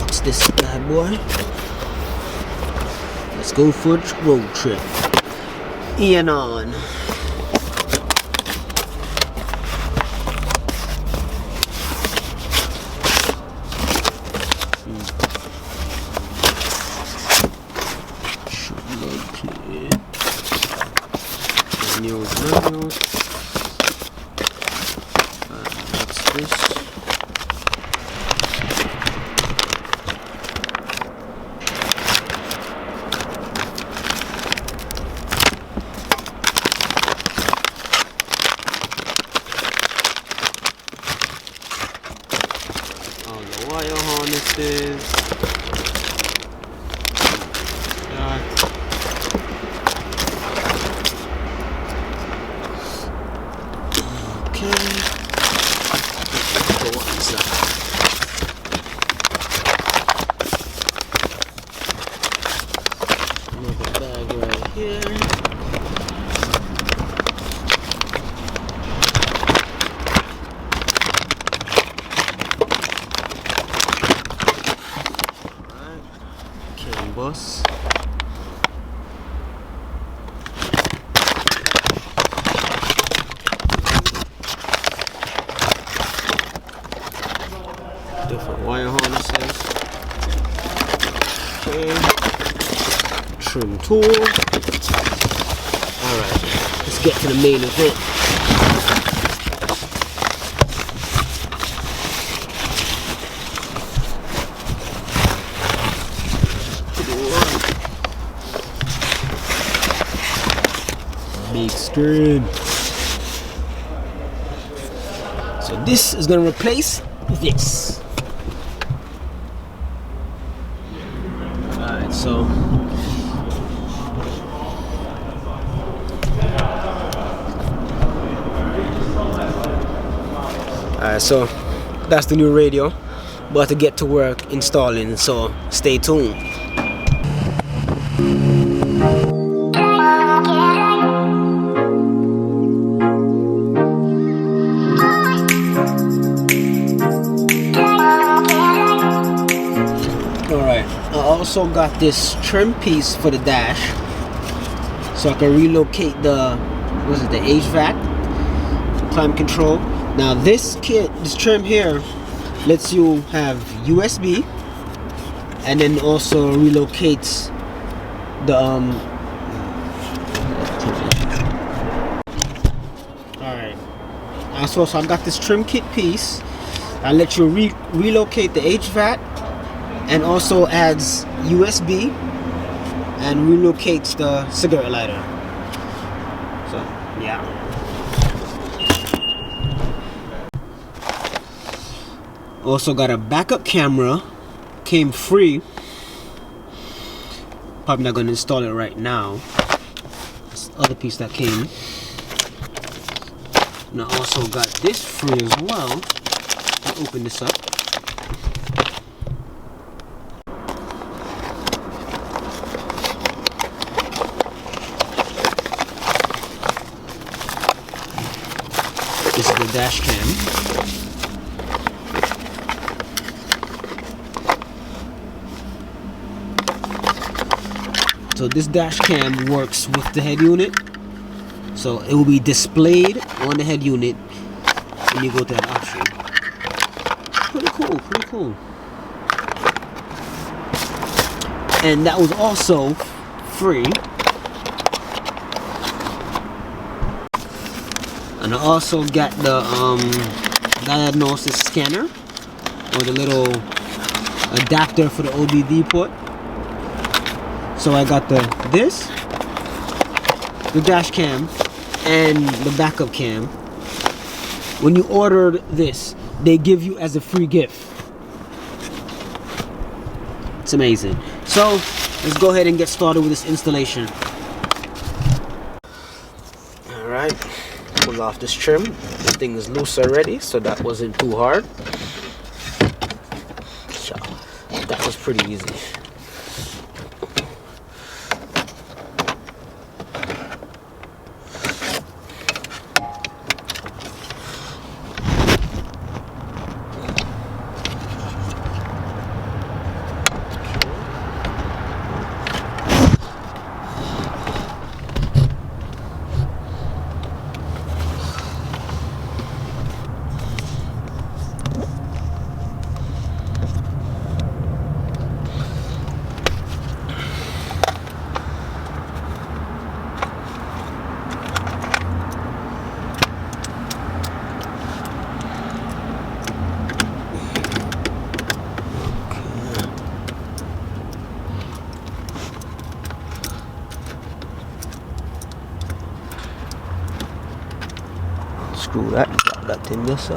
What's this bad boy? Let's go for a road trip. Eonon. Andriod. What's this? Wire harnesses. Okay. Go inside. Another bag right here. Bus. Different wire harnesses. Okay. Trim tool. Alright, let's get to the main event. Big screen. So this is going to replace this. Alright, so that's the new radio. About to get to work installing, so stay tuned. I also got this trim piece for the dash, so I can relocate the HVAC, climate control. Now this trim here lets you have USB, and then also relocates the Alright. So I got this trim kit piece. I let you relocate the HVAC, and also adds USB and relocates the cigarette lighter. So yeah. Also got a backup camera, came free. Probably not gonna install it right now. This other piece that came. And I also got this free as well. I'll open this up. This is the dash cam. So this dash cam works with the head unit. So it will be displayed on the head unit when you go to that option. Pretty cool, pretty cool. And that was also free. And I also got the diagnosis scanner, or the little adapter for the OBD port. So I got the dash cam, and the backup cam. When you ordered this, they give you as a free gift. It's amazing. So let's go ahead and get started with this installation. Alright. Pull off this trim. This thing is loose already, so that wasn't too hard. That was pretty easy. unscrew that, drop that in there, sir.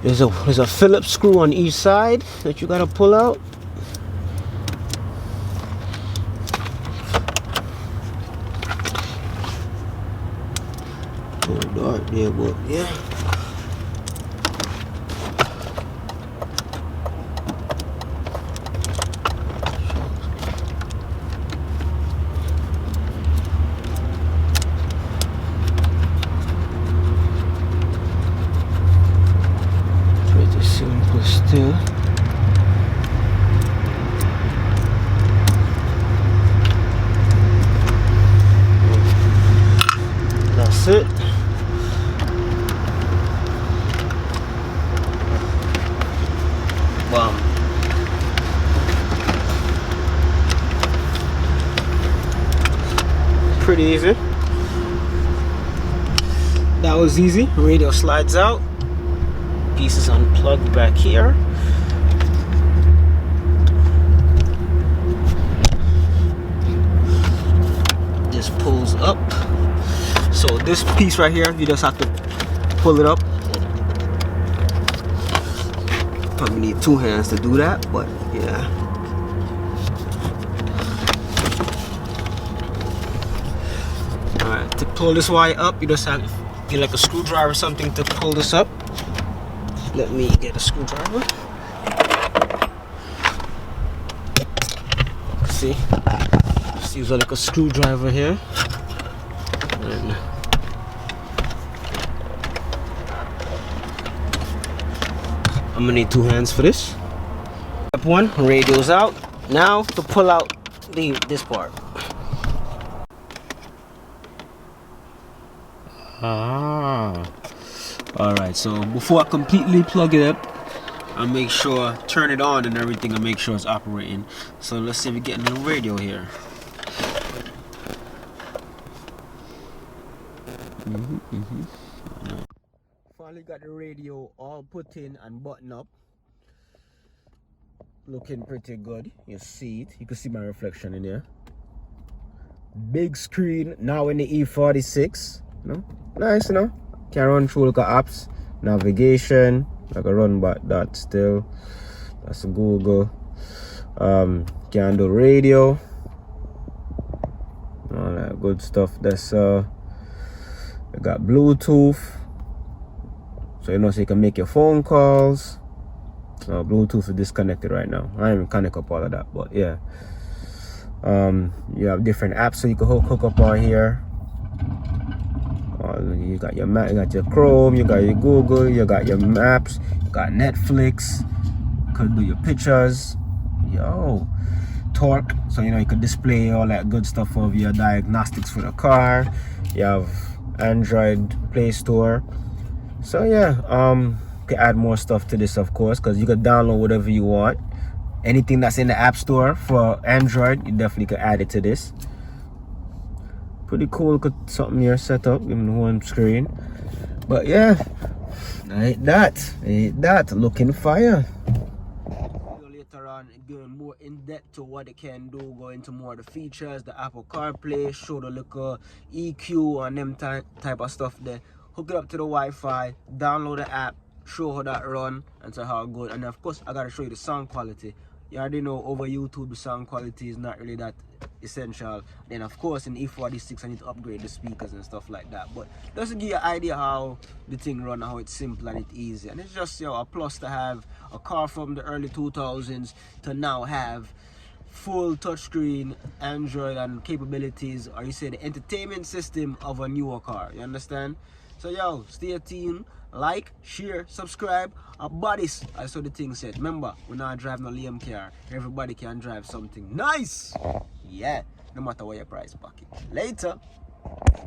There's a Phillips screw on each side that you gotta pull out. Dark there, but yeah. Pretty simple still. That's it. Pretty easy. That was easy. Radio slides out. Pieces unplugged back here. This pulls up. So this piece right here, you just have to pull it up. Probably need two hands to do that, but yeah. Alright, to pull this wire up, you just have to get like a screwdriver or something to pull this up. Let me get a screwdriver. See? Just use like a screwdriver here. And I'm gonna need two hands for this. Step one, radio's out. Now to pull out this part. Alright, so before I completely plug it up, I'll make sure, turn it on and everything, and make sure it's operating. So let's see if we get a little radio here. Finally got the radio all put in and buttoned up. Looking pretty good. You see it. You can see my reflection in there. Big screen now in the E46. You know? Nice, you know? Can run through look at apps, navigation, like a run back that still. That's a Google. Can do radio. All that good stuff. That's I got Bluetooth. So you know, so you can make your phone calls. Bluetooth is disconnected right now. I ain't even connect up all of that, but yeah. You have different apps so you can hook up on here. You got your Mac, you got your Chrome, you got your Google, you got your Maps, you got Netflix. You could do your pictures. Yo, torque, so you know you could display all that good stuff of your diagnostics for the car. You have Android Play Store. So yeah, you can add more stuff to this, of course, because you could download whatever you want. Anything that's in the App Store for Android, you definitely could add it to this. Pretty cool. Look at something here set up in the home screen. But yeah, ain't that looking fire. Later on, going more in depth to what it can do, go into more of the features, the Apple CarPlay, show the little EQ and them type of stuff there. Hook it up to the Wi-Fi, download the app, show how that run, and so how good. And of course, I gotta show you the sound quality. You already know over YouTube the sound quality is not really that essential. Then of course in E46 I need to upgrade the speakers and stuff like that. But just to give you an idea how the thing run, how it's simple and it's easy. And it's just, you know, a plus to have a car from the early 2000s to now have full touchscreen Android and capabilities, or you say the entertainment system of a newer car. You understand? So yo, stay tuned. Like, share, subscribe, bodies. I saw the thing said. Remember, we're not driving a lame car. Everybody can drive something nice. Yeah, no matter what your price pocket. Later.